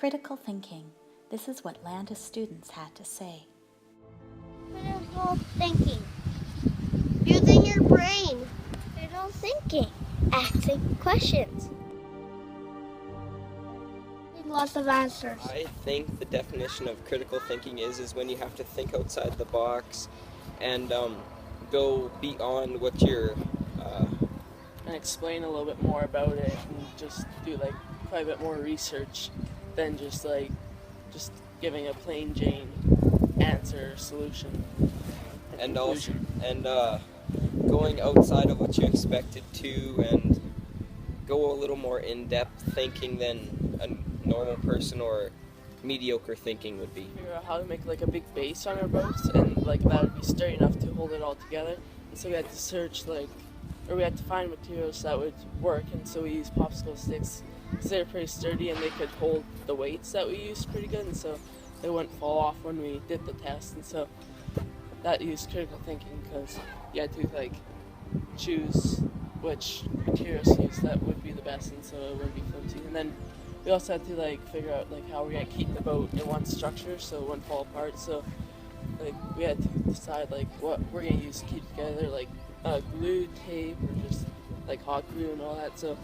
Critical thinking. This is what Landis students had to say. Critical thinking. Using your brain. Critical thinking. Asking questions. Lots of answers. I think the definition of critical thinking is when you have to think outside the box and go beyond what you're and explain a little bit more about it and just do like quite a bit more research than just giving a plain Jane answer solution and going outside of what you expected to and go a little more in-depth thinking than a normal person or mediocre thinking would be. Figure out how to make like a big base on our boats, and like that would be sturdy enough to hold it all together. And so we had to search we had to find materials that would work, and so we used popsicle sticks because they're pretty sturdy and they could hold the weights that we used pretty good, and so they wouldn't fall off when we did the test. And so that used critical thinking because you had to choose which materials to use that would be the best, and so it wouldn't be flimsy. And then we also had to figure out how we're gonna keep the boat in one structure so it wouldn't fall apart. So we had to decide what we're gonna use to keep it together, glue, tape, or just hot glue and all that. So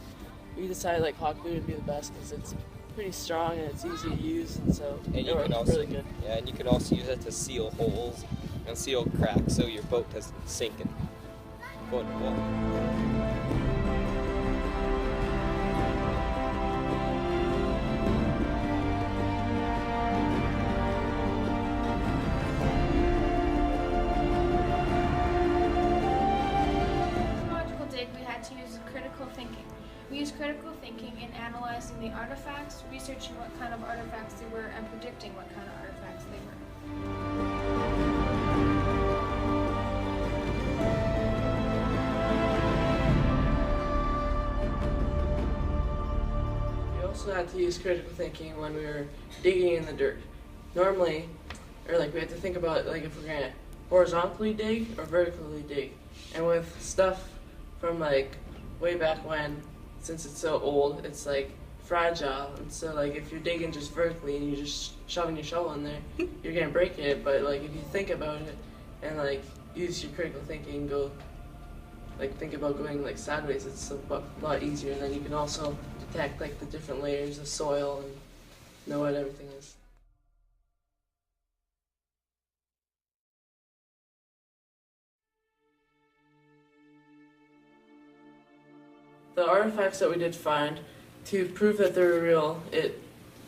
we decided hot glue would be the best because it's pretty strong and it's easy to use, and so it works really good. Yeah, and you can also use it to seal holes and seal cracks so your boat doesn't sink and go in the water. To use critical thinking. We use critical thinking in analyzing the artifacts, researching what kind of artifacts they were, and predicting what kind of artifacts they were. We also had to use critical thinking when we were digging in the dirt. Normally, we had to think about if we're gonna horizontally dig or vertically dig. And with stuff from way back when, since it's so old, it's fragile, and so if you're digging just vertically and you're just shoving your shovel in there, you're gonna break it. But if you think about it and use your critical thinking, go think about going sideways, it's a lot easier, and then you can also detect the different layers of soil and know what everything is. The artifacts that we did find, to prove that they were real,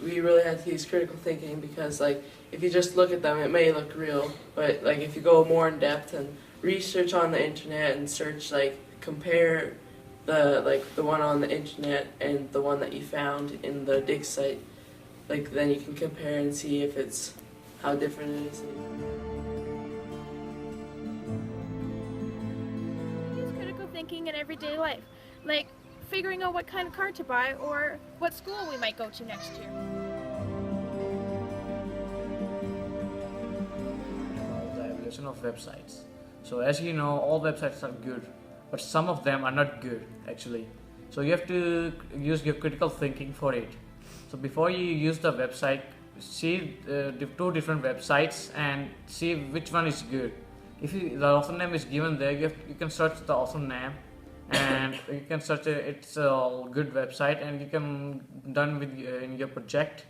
we really had to use critical thinking because if you just look at them, it may look real, but if you go more in depth and research on the internet and search compare the one on the internet and the one that you found in the dig site, then you can compare and see if it's how different it is. Use critical thinking in everyday life, figuring out what kind of car to buy or what school we might go to next year. The evolution of websites. So as you know, all websites are good, but some of them are not good actually. So you have to use your critical thinking for it. So before you use the website, see the two different websites and see which one is good. If the author name is given there, you can search the author name, and you can search it's a good website, and you can done with in your project.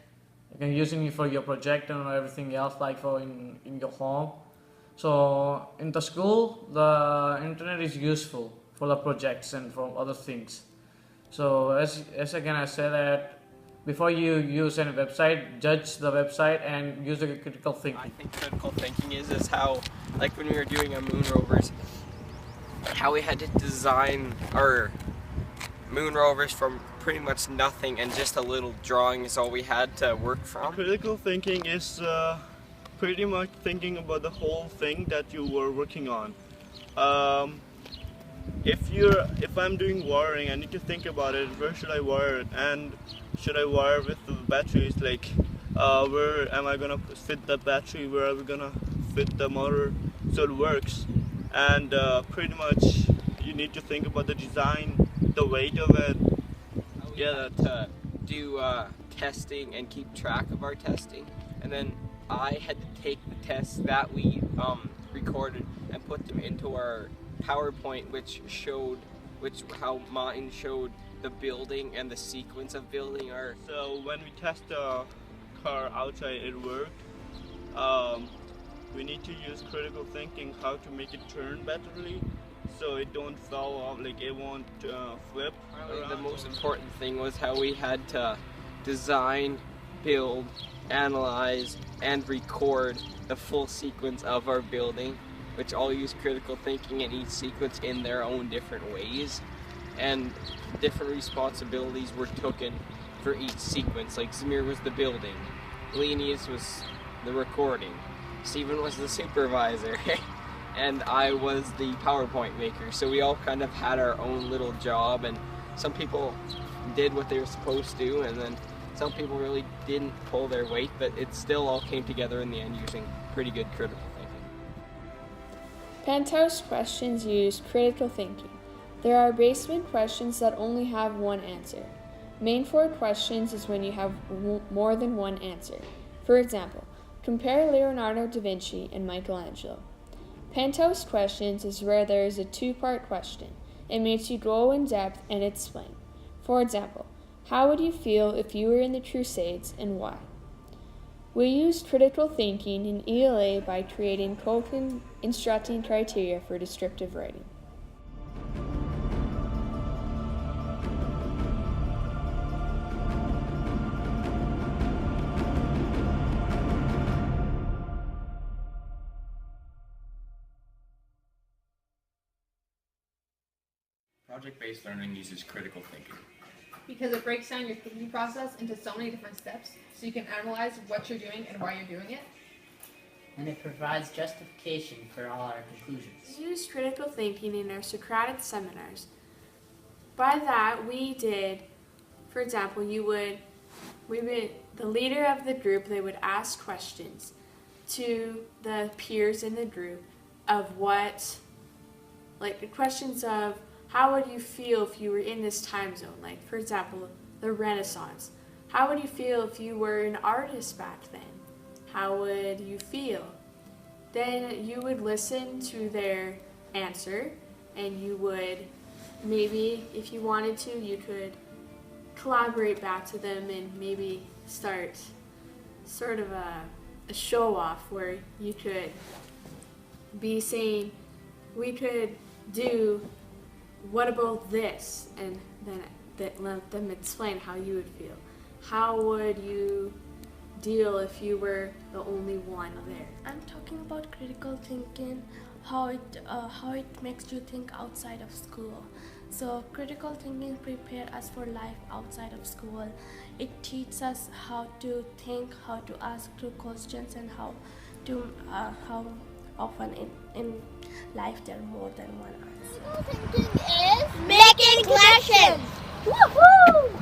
You can use it for your project and everything else, for in your home. So in the school, the internet is useful for the projects and for other things. So as again I said that before you use any website, judge the website and use the critical thinking. I think critical thinking is how when we were doing our moon rovers, how we had to design our moon rovers from pretty much nothing, and just a little drawing is all we had to work from. Critical thinking is pretty much thinking about the whole thing that you were working on. If I'm doing wiring, I need to think about it. Where should I wire it? And should I wire with the batteries? Where am I gonna fit the battery? Where are we gonna fit the motor so it works? And pretty much you need to think about the design, the weight of it. Yeah, do testing and keep track of our testing, and then I had to take the tests that we recorded and put them into our PowerPoint, which how mine showed the building and the sequence of building our. So when we test the car outside at work, we need to use critical thinking how to make it turn betterly, so it don't fall off, like it won't flip. Probably the most important thing was how we had to design, build, analyze, and record the full sequence of our building, which all use critical thinking in each sequence in their own different ways, and different responsibilities were taken for each sequence. Like Samir was the building, Lenius was the recording, Stephen was the supervisor, and I was the PowerPoint maker. So we all kind of had our own little job, and some people did what they were supposed to, and then some people really didn't pull their weight, but it still all came together in the end using pretty good critical thinking. Penthouse questions use critical thinking. There are basement questions that only have one answer. Main four questions is when you have more than one answer. For example, compare Leonardo da Vinci and Michelangelo. Penthouse questions is where there is a two-part question. It makes you go in depth and explain. For example, how would you feel if you were in the Crusades and why? We use critical thinking in ELA by creating co-instructing criteria for descriptive writing. Project-based learning uses critical thinking. Because it breaks down your thinking process into so many different steps, so you can analyze what you're doing and why you're doing it. And it provides justification for all our conclusions. We used critical thinking in our Socratic seminars. By that, we did, for example, the leader of the group, they would ask questions to the peers in the group of questions of, how would you feel if you were in this time zone? Like, for example, the Renaissance. How would you feel if you were an artist back then? How would you feel? Then you would listen to their answer, and you would, maybe if you wanted to, you could collaborate back to them and maybe start sort of a show off where you could be saying, we could do, what about this? And then let them explain how you would feel. How would you deal if you were the only one there? I'm talking about critical thinking, how it makes you think outside of school. So critical thinking prepares us for life outside of school. It teaches us how to think, how to ask good questions, and how often in life there are more than one answer. Critical thinking is making connections. Woohoo!